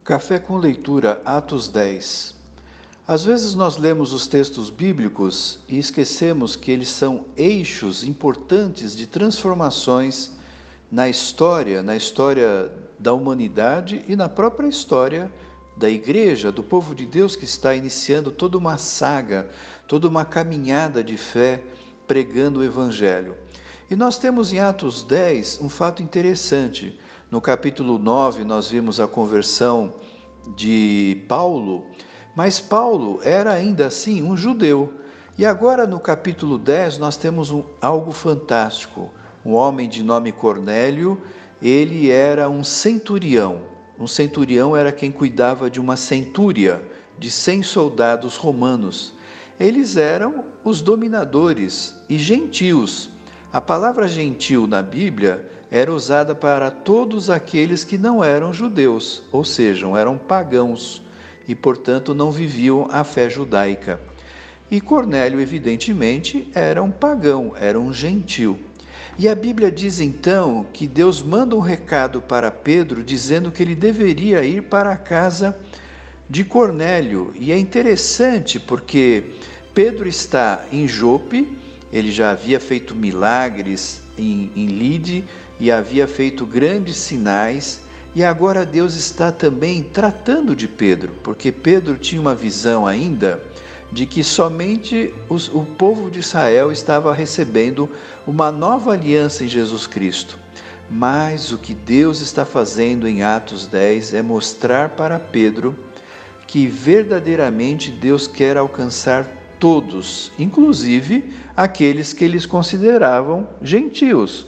Café com leitura, Atos 10. Às vezes nós lemos os textos bíblicos e esquecemos que eles são eixos importantes de transformações na história da humanidade e na própria história da igreja, do povo de Deus que está iniciando toda uma saga, toda uma caminhada de fé pregando o Evangelho. E nós temos em Atos 10 um fato interessante. No capítulo 9 nós vimos a conversão de Paulo, mas Paulo era ainda assim um judeu. E agora no capítulo 10 nós temos algo fantástico. Um homem de nome Cornélio, ele era um centurião. Um centurião era quem cuidava de uma centúria, de 100 soldados romanos. Eles eram os dominadores e gentios. A palavra gentil na Bíblia era usada para todos aqueles que não eram judeus, ou seja, eram pagãos e, portanto, não viviam a fé judaica. E Cornélio, evidentemente, era um pagão, era um gentil. E a Bíblia diz então que Deus manda um recado para Pedro dizendo que ele deveria ir para a casa de Cornélio. E é interessante porque Pedro está em Jope. Ele já havia feito milagres em Lide e havia feito grandes sinais, e agora Deus está também tratando de Pedro, porque Pedro tinha uma visão ainda de que somente o povo de Israel estava recebendo uma nova aliança em Jesus Cristo. Mas o que Deus está fazendo em Atos 10 é mostrar para Pedro que verdadeiramente Deus quer alcançar todos, inclusive aqueles que eles consideravam gentios.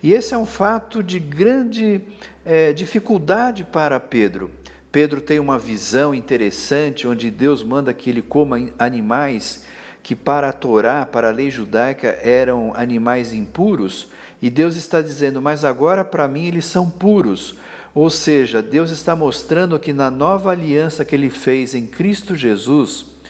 E esse é um fato de grande dificuldade para Pedro. Pedro tem uma visão interessante, onde Deus manda que ele coma animais que para a Torá, para a lei judaica, eram animais impuros, e Deus está dizendo, mas agora para mim eles são puros. Ou seja, Deus está mostrando que na nova aliança que ele fez em Cristo Jesus,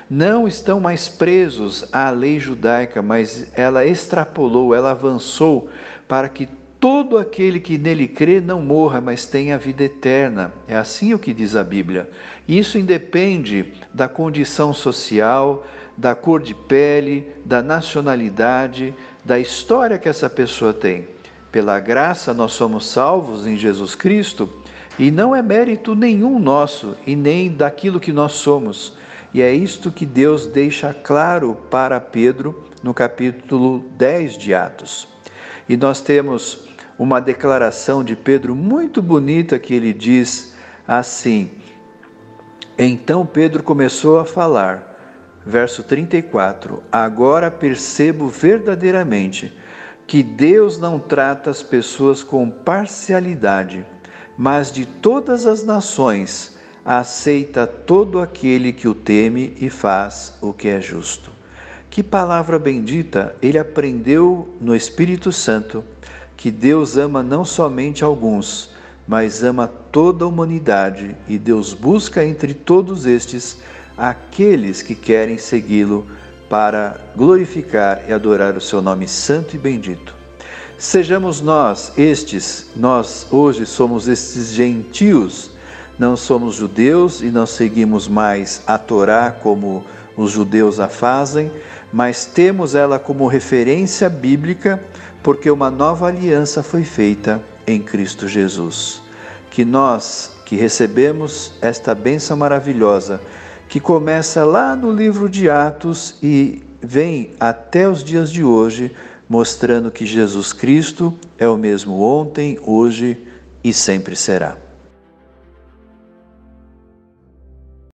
não estão mais presos à lei judaica, mas ela extrapolou, ela avançou para que todo aquele que nele crê não morra, mas tenha vida eterna. É assim o que diz a Bíblia. Isso independe da condição social, da cor de pele, da nacionalidade, da história que essa pessoa tem. Pela graça nós somos salvos em Jesus Cristo, e não é mérito nenhum nosso e nem daquilo que nós somos. E é isto que Deus deixa claro para Pedro no capítulo 10 de Atos. E nós temos uma declaração de Pedro muito bonita que ele diz assim: então Pedro começou a falar, verso 34, agora percebo verdadeiramente que Deus não trata as pessoas com parcialidade, mas de todas as nações aceita todo aquele que o teme e faz o que é justo. Que palavra bendita! Ele aprendeu no Espírito Santo que Deus ama não somente alguns, mas ama toda a humanidade, e Deus busca entre todos estes aqueles que querem segui-lo para glorificar e adorar o seu nome santo e bendito. Sejamos nós hoje somos estes gentios. Não somos judeus e não seguimos mais a Torá como os judeus a fazem, mas temos ela como referência bíblica, porque uma nova aliança foi feita em Cristo Jesus. Que nós, que recebemos esta bênção maravilhosa, que começa lá no livro de Atos e vem até os dias de hoje, mostrando que Jesus Cristo é o mesmo ontem, hoje e sempre será.